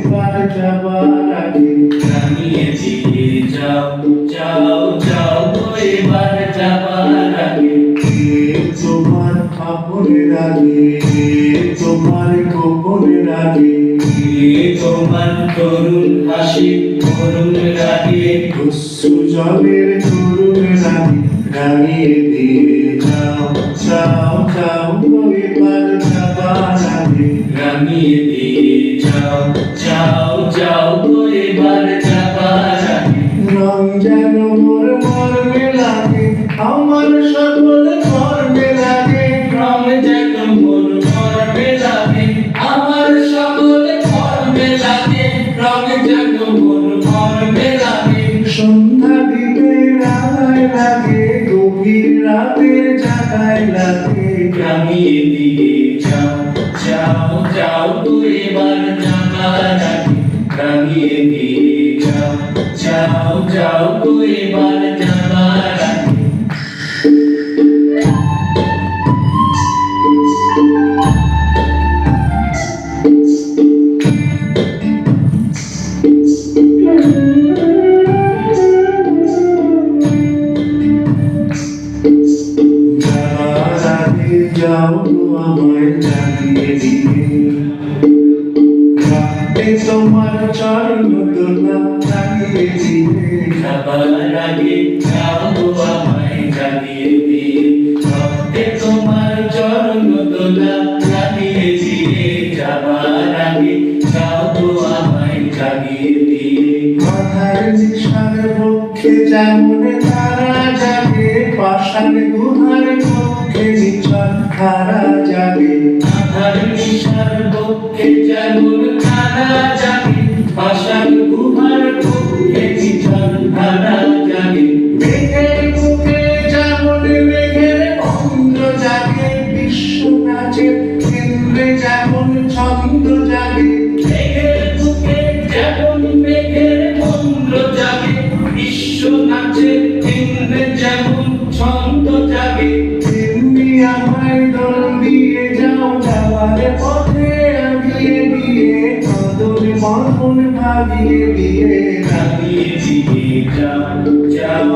এবার যাবার আগে রাঙিয়ে দিয়ে যাও যাও যাও গো এবার যাবার আগে। তোমার আপনের আগে তোমার গোপনের আগে তোমার তরুণ হাসি করুণ রাগে অশ্রু জলের তরুণ রাগে রাঙিয়ে দিয়ে যাও যাও যাও গো এবার যাবার আগে রাঙিয়ে দিয়ে যাও যাও যাও গো এবার যাবার আগে। রং যেন মোর মর্মে লাগে আমার সকল কর্মে লাগে রং যেন মোর মর্মে লাগে আমার সকল কর্মে লাগে। রং যেন মোর মর্মে লাগে সন্ধ্যা দিতে রায় লাগে গভীর রাতের জাগায় লাগে রাঙিয়ে দিয়ে যাও যাও যাও গো এবার যাবার আগে। রাঙিয়ে দিয়ে যাও যাও যাও গো এবার যাবার আগে। যাবার আগে যাও গো আমায় জানিয়ে দিয়ে রাতে তোমার চরণ দোলা জানিয়ে দিয়ে যাবার আগে যাও গো আমায় জানিয়ে দিয়ে ভক্তে তোমার চরণ দোলা জানিয়ে দিয়ে। যাবার আগে যাও গো আমায় জানিয়ে দিয়ে মাথার নিশার পক্ষে যেমন তারা জাগে পাষাণ গুহার পক্ষে নিচন খারা জাগে আধার নিশার পক্ষে যেমন তারা জাগে পাষাণ গুহার পক্ষে নিঝন তারা জাগে। মেঘের বুকে যেমন মেঘের অন্ধ জাগে বিশ্ব নাচে কেন্দ্রে যেমন ছন্দ জাগে মেঘের বুকে যেমন মেঘের মন্দ্র জাগে বিশ্ব নাচে ইন্দ্রে যেমন ছন্দ জাগে। তেমনি আমায় দোল দিয়ে যাও যাওয়ার পথে আগিয়ে দিয়ে কদর মন ভাবিয়ে দিয়ে রাঙিয়ে দিয়ে যাও যাও